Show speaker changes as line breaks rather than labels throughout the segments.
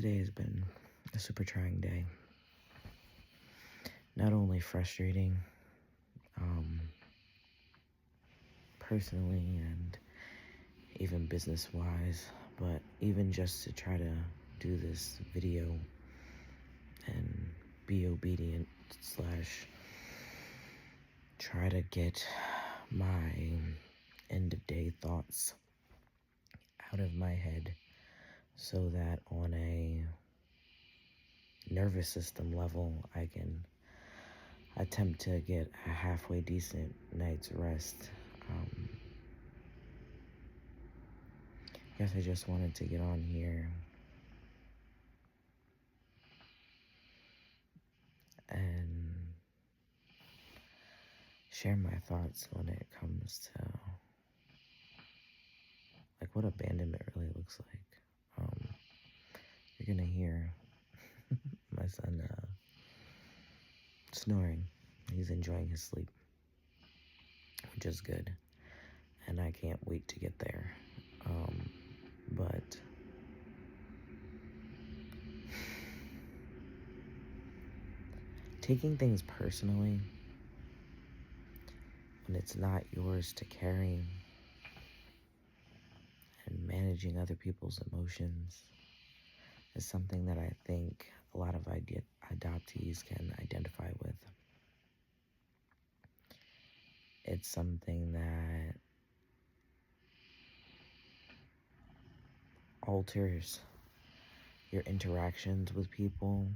Today has been a super trying day. Not only frustrating, personally and even business-wise, but even just to try to do this video and be obedient slash try to get my end-of-day thoughts out of my head so that on a nervous system level, I can attempt to get a halfway decent night's rest. Guess I just wanted to get on here and share my thoughts when it comes to like what abandonment really looks like. You're gonna hear my son snoring. He's enjoying his sleep, which is good, and I can't wait to get there. But taking things personally when it's not yours to carry and managing other people's emotions is something that I think a lot of adoptees can identify with. It's something that alters your interactions with people.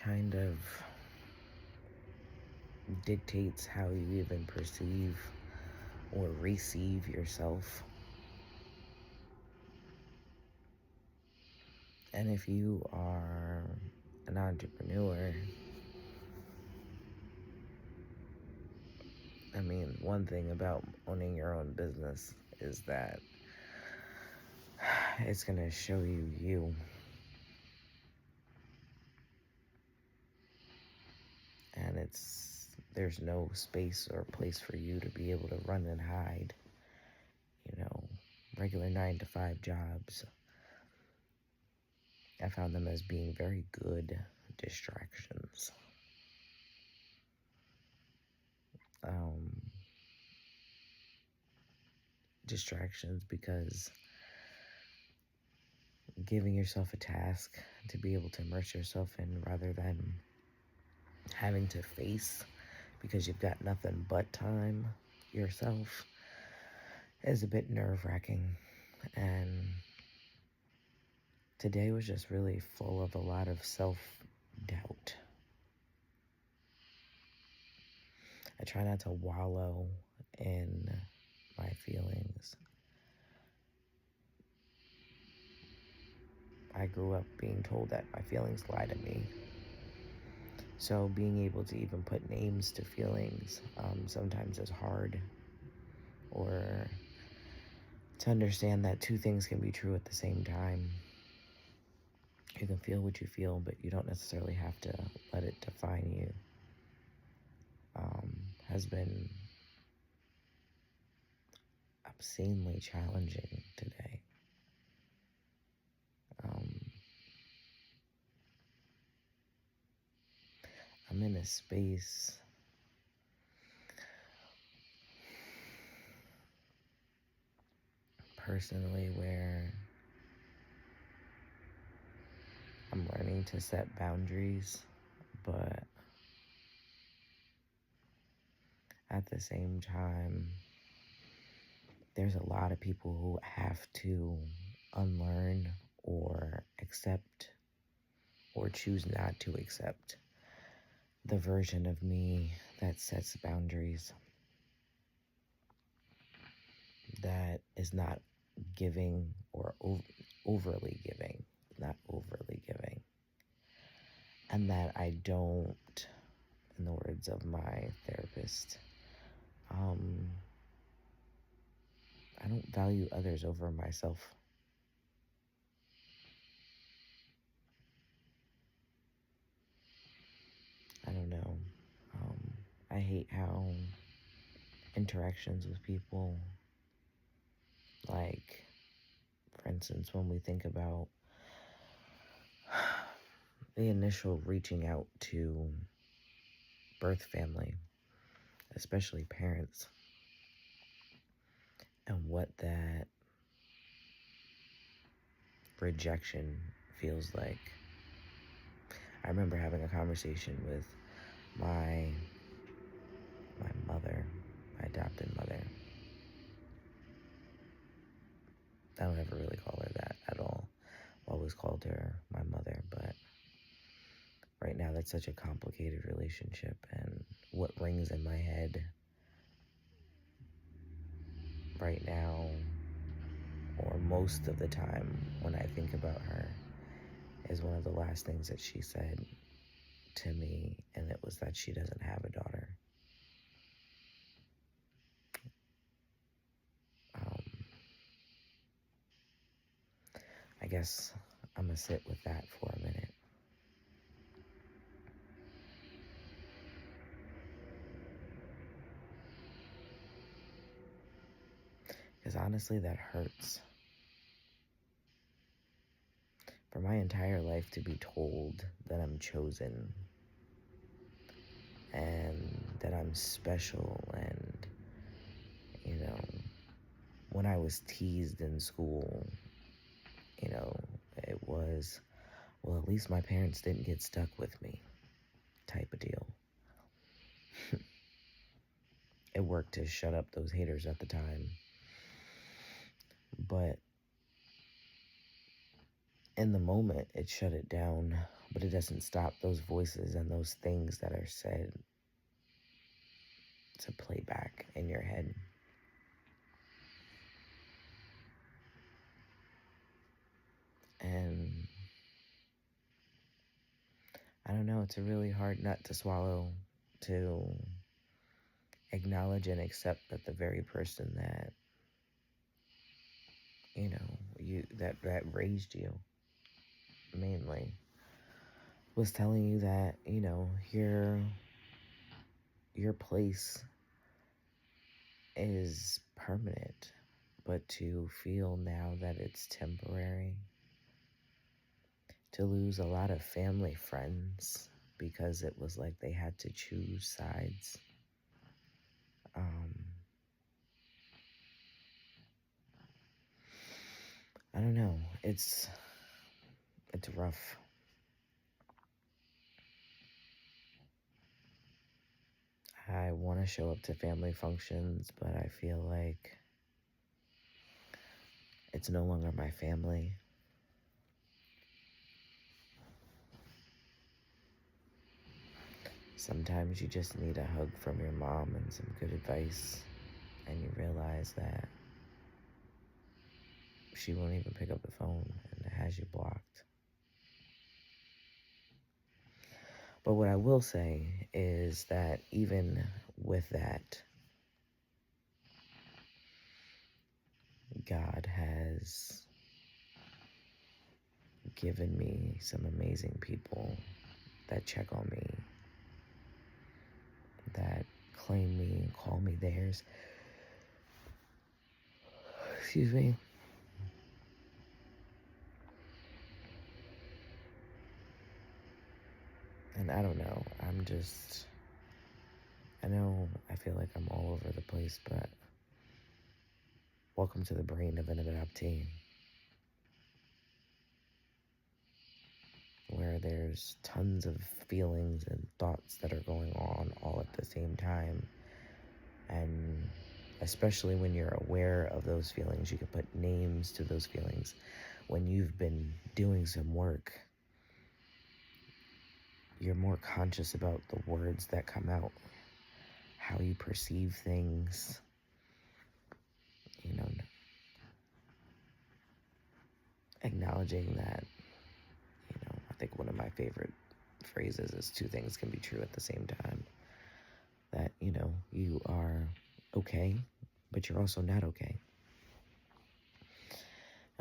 Kind of dictates how you even perceive or receive yourself. And if you are an entrepreneur, I mean, one thing about owning your own business is that it's going to show you. And there's no space or place for you to be able to run and hide. Regular 9-to-5 jobs, I found them as being very good distractions. Distractions because giving yourself a task to be able to immerse yourself in rather than having to face because you've got nothing but time yourself is a bit nerve-wracking. And today was just really full of a lot of self-doubt. I try not to wallow in my feelings. I grew up being told that my feelings lie to me. So being able to even put names to feelings sometimes is hard. Or to understand that two things can be true at the same time. You can feel what you feel, but you don't necessarily have to let it define you. Has been obscenely challenging today. I'm in a space personally where I'm learning to set boundaries, but at the same time, there's a lot of people who have to unlearn or accept or choose not to accept the version of me that sets boundaries, that is not giving or overly giving, not overly giving, and that I don't, in the words of my therapist, I don't value others over myself. I don't know. I hate how interactions with people. Like, for instance, when we think about the initial reaching out to birth family, especially parents, and what that rejection feels like. I remember having a conversation with my mother, my adopted mother. I don't ever really call her that at all. I've always called her my mother, but right now that's such a complicated relationship, and what rings in my head right now, or most of the time when I think about her, is one of the last things that she said to me, and it was that she doesn't have a daughter. Um, I guess I'm gonna sit with that for a minute. Because honestly, that hurts. For my entire life to be told that I'm chosen and that I'm special, and, you know, when I was teased in school, it was, well, at least my parents didn't get stuck with me type of deal. It worked to shut up those haters at the time. But in the moment, it shut it down. But it doesn't stop those voices and those things that are said to play back in your head. And I don't know, it's a really hard nut to swallow, to acknowledge and accept that the very person that, that raised you, mainly, was telling you that, your place is permanent, but to feel now that it's temporary, to lose a lot of family friends because it was like they had to choose sides. I don't know. It's rough. I want to show up to family functions, but I feel like it's no longer my family. Sometimes you just need a hug from your mom and some good advice, and you realize that she won't even pick up the phone and it has you blocked. But what I will say is that even with that, God has given me some amazing people that check on me, that claim me and call me theirs. Excuse me. And I don't know, I know I feel like I'm all over the place, but welcome to the brain of an adoptee, where there's tons of feelings and thoughts that are going on all at the same time. And especially when you're aware of those feelings, you can put names to those feelings. When you've been doing some work, you're more conscious about the words that come out, how you perceive things, acknowledging that, I think one of my favorite phrases is two things can be true at the same time. That, you are okay, but you're also not okay.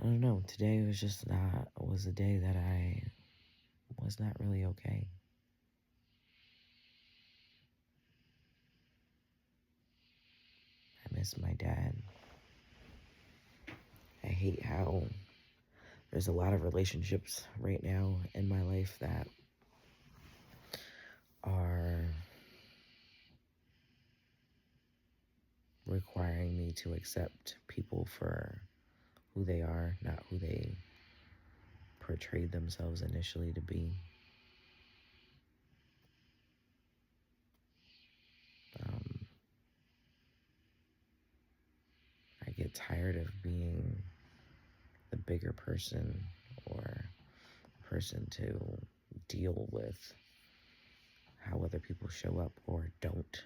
I don't know, today was a day that I was not really okay. miss my dad. I hate how there's a lot of relationships right now in my life that are requiring me to accept people for who they are, not who they portrayed themselves initially to be. I get tired of being the bigger person or person to deal with how other people show up or don't.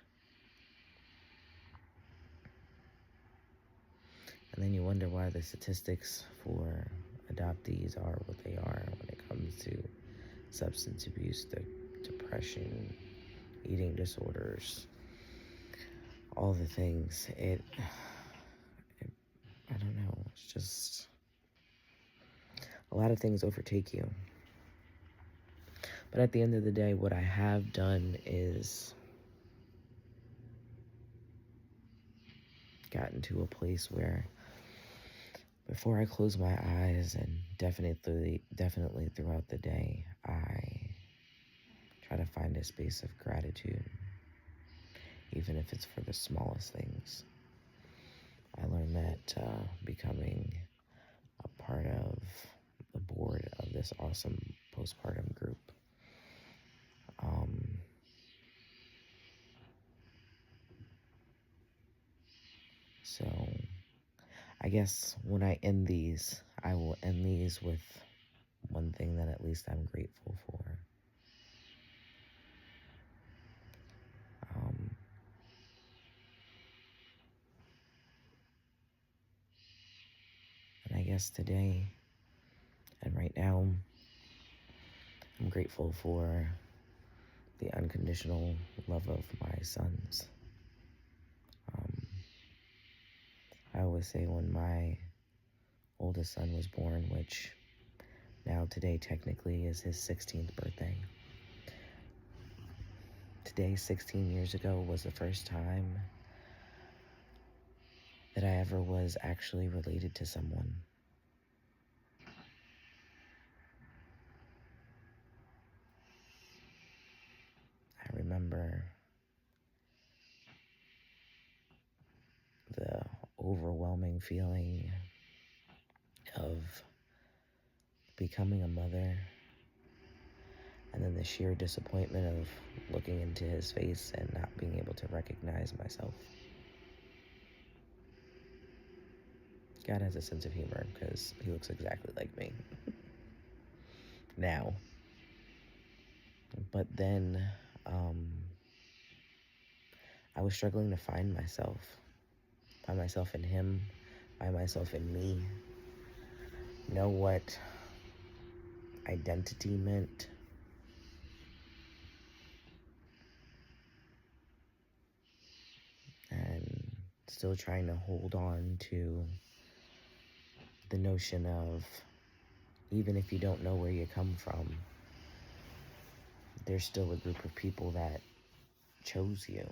And then you wonder why the statistics for adoptees are what they are when it comes to substance abuse, depression, eating disorders, all the things. I don't know, it's just a lot of things overtake you. But at the end of the day, what I have done is gotten to a place where before I close my eyes, and definitely throughout the day, I try to find a space of gratitude, even if it's for the smallest things. I learned that becoming a part of the board of this awesome postpartum group, so I guess when I end these, I will end these with one thing that at least I'm grateful for. And I guess today and right now, I'm grateful for the unconditional love of my sons. I always say when my oldest son was born, which now today technically is his 16th birthday. Today, 16 years ago, was the first time that I ever was actually related to someone. I remember the overwhelming feeling of becoming a mother, and then the sheer disappointment of looking into his face and not being able to recognize myself. God has a sense of humor because he looks exactly like me now. But then I was struggling to find myself in him, find myself in me, know what identity meant. And still trying to hold on to the notion of, even if you don't know where you come from, there's still a group of people that chose you.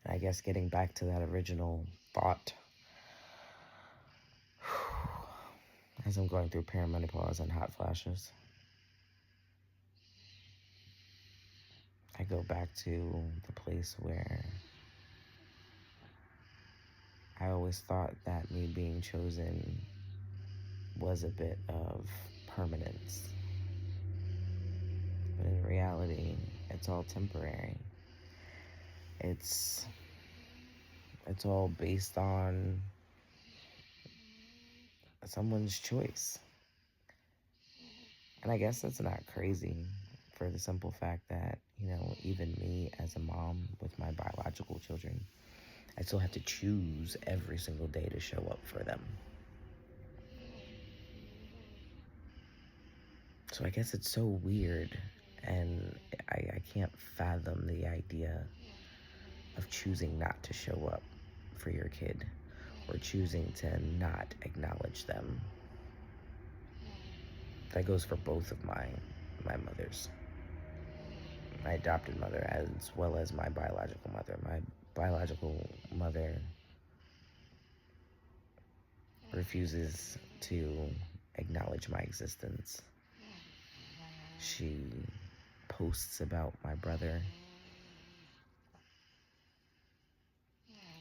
And I guess getting back to that original thought, as I'm going through perimenopause and hot flashes, I go back to the place where I always thought that me being chosen was a bit of permanence. But in reality, it's all temporary. It's all based on someone's choice. And I guess that's not crazy, for the simple fact that, even me as a mom with my biological children, I still have to choose every single day to show up for them. So I guess it's so weird, and I can't fathom the idea of choosing not to show up for your kid or choosing to not acknowledge them. That goes for both of my mothers. my adopted mother as well as my biological mother. My biological mother refuses to acknowledge my existence. She posts about my brother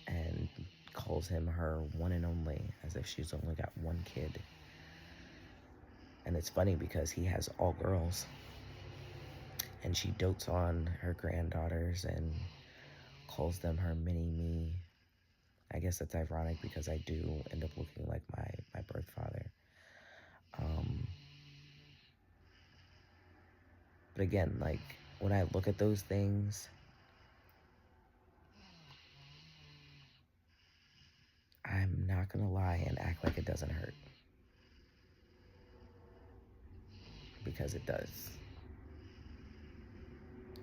and calls him her one and only, as if she's only got one kid. And it's funny because he has all girls, and she dotes on her granddaughters and calls them her mini-me. I guess that's ironic because I do end up looking like my birth father. But again, like, when I look at those things, I'm not gonna lie and act like it doesn't hurt. Because it does.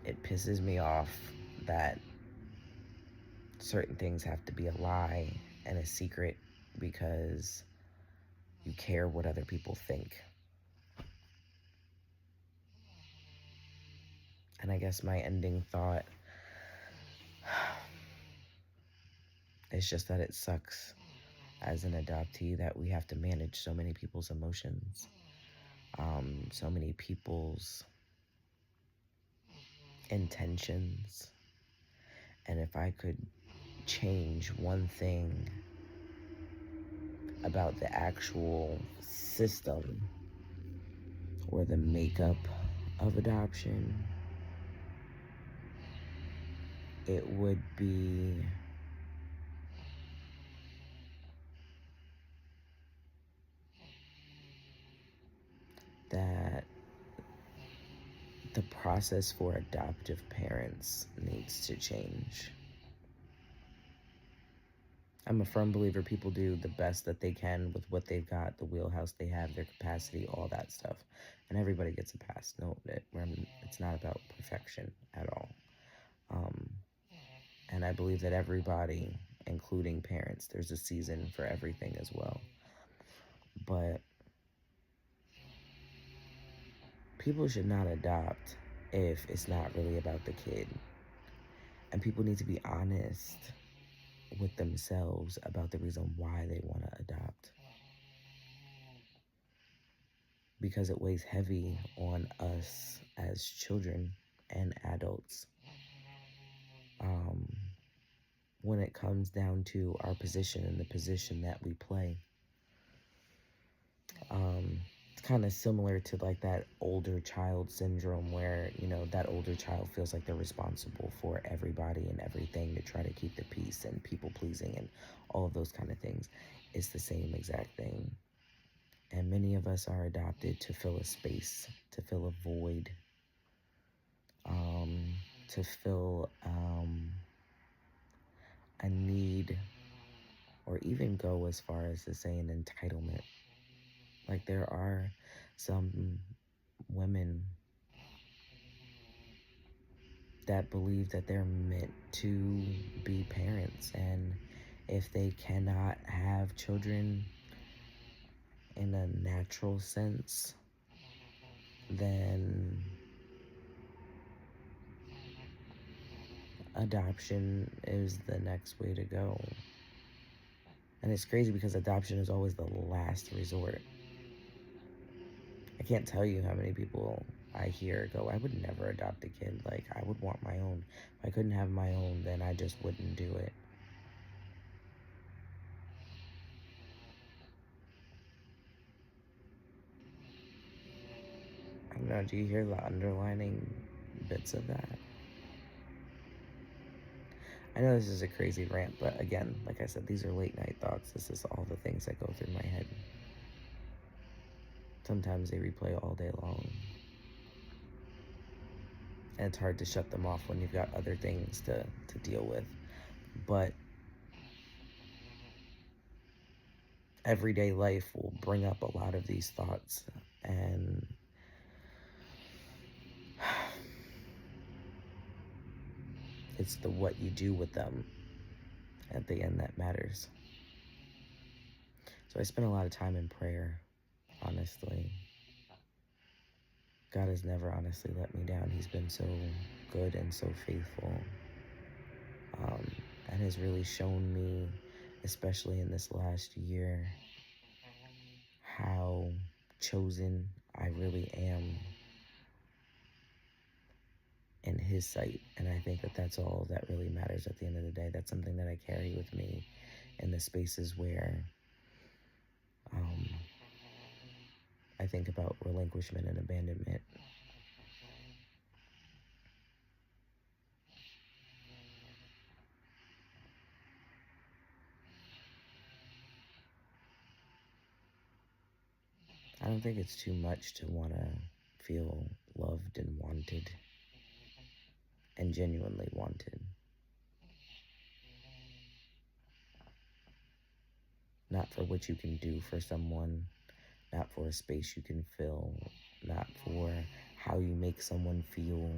It pisses me off that certain things have to be a lie and a secret because you care what other people think. And I guess my ending thought is just that it sucks as an adoptee that we have to manage so many people's emotions, so many people's intentions. And if I could change one thing about the actual system or the makeup of adoption, it would be that the process for adoptive parents needs to change. I'm a firm believer people do the best that they can with what they've got, the wheelhouse they have, their capacity, all that stuff. And everybody gets a pass. No, it's not about perfection at all. And I believe that everybody, including parents, there's a season for everything as well. But people should not adopt if it's not really about the kid. And people need to be honest with themselves about the reason why they want to adopt. Because it weighs heavy on us as children and adults when it comes down to our position and the position that we play. It's kind of similar to like that older child syndrome where, you know, that older child feels like they're responsible for everybody and everything to try to keep the peace and people pleasing and all of those kind of things. It's the same exact thing. And many of us are adopted to fill a space, to fill a void, to fill a need, or even go as far as to say an entitlement. Like, there are some women that believe that they're meant to be parents, and if they cannot have children in a natural sense, then adoption is the next way to go. And it's crazy because adoption is always the last resort. I can't tell you how many people I hear go, I would never adopt a kid. Like, I would want my own. If I couldn't have my own, then I just wouldn't do it. I don't know, do you hear the underlining bits of that? I know this is a crazy rant, but again, like I said, these are late night thoughts. This is all the things that go through my head. Sometimes they replay all day long. And it's hard to shut them off when you've got other things to deal with. But everyday life will bring up a lot of these thoughts, and it's the what you do with them at the end that matters. So I spend a lot of time in prayer, honestly. God has never honestly let me down. He's been so good and so faithful, and has really shown me, especially in this last year, how chosen I really am in his sight. And I think that that's all that really matters at the end of the day. That's something that I carry with me in the spaces where I think about relinquishment and abandonment. I don't think it's too much to want to feel loved and wanted and genuinely wanted. Not for what you can do for someone, not for a space you can fill, not for how you make someone feel,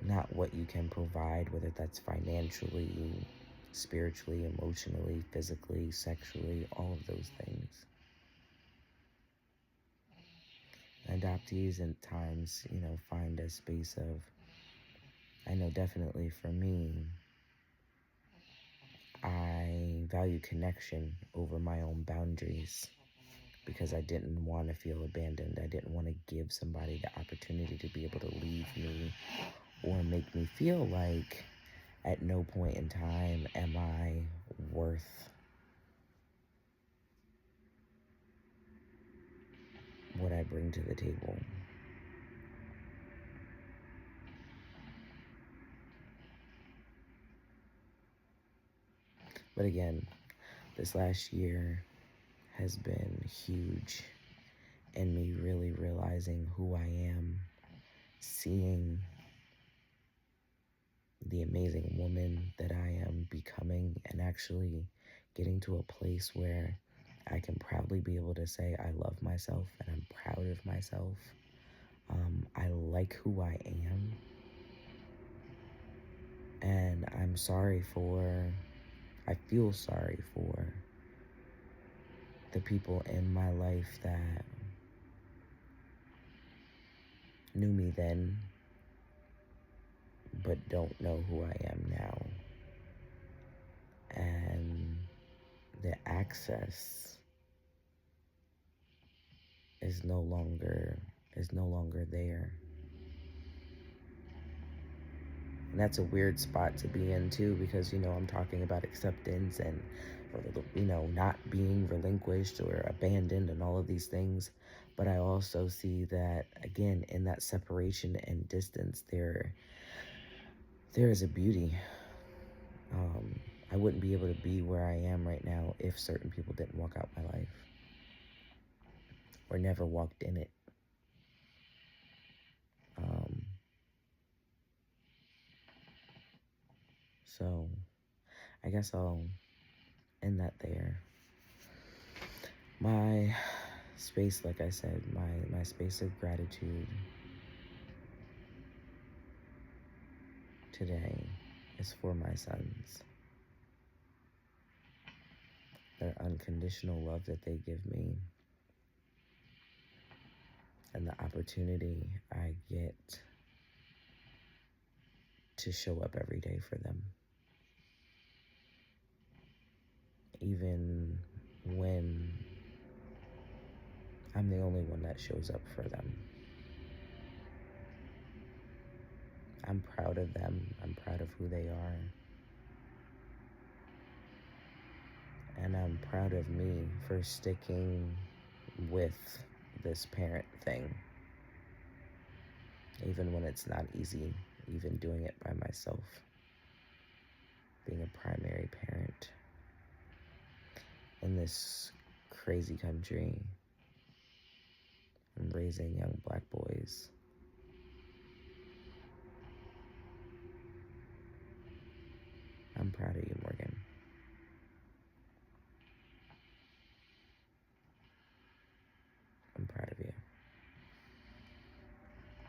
not what you can provide, whether that's financially, spiritually, emotionally, physically, sexually, all of those things. Adoptees at times, find a space of, I know definitely for me, I value connection over my own boundaries because I didn't want to feel abandoned. I didn't want to give somebody the opportunity to be able to leave me or make me feel like at no point in time am I worth what I bring to the table. But again, this last year has been huge in me really realizing who I am, seeing the amazing woman that I am becoming, and actually getting to a place where I can proudly be able to say I love myself and I'm proud of myself. I like who I am, and I feel sorry for the people in my life that knew me then but don't know who I am now. And the access is no longer there. And that's a weird spot to be in too, because I'm talking about acceptance and not being relinquished or abandoned and all of these things. But I also see that, again, in that separation and distance, there is a beauty. I wouldn't be able to be where I am right now if certain people didn't walk out my life or never walked in it. So I guess I'll end that there. My space, like I said, my space of gratitude today is for my sons. Their unconditional love that they give me, and the opportunity I get to show up every day for them. Even when I'm the only one that shows up for them. I'm proud of them. I'm proud of who they are. And I'm proud of me for sticking with this parent thing. Even when it's not easy, even doing it by myself. Being a primary parent in this crazy country and raising young Black boys. I'm proud of you, Morgan.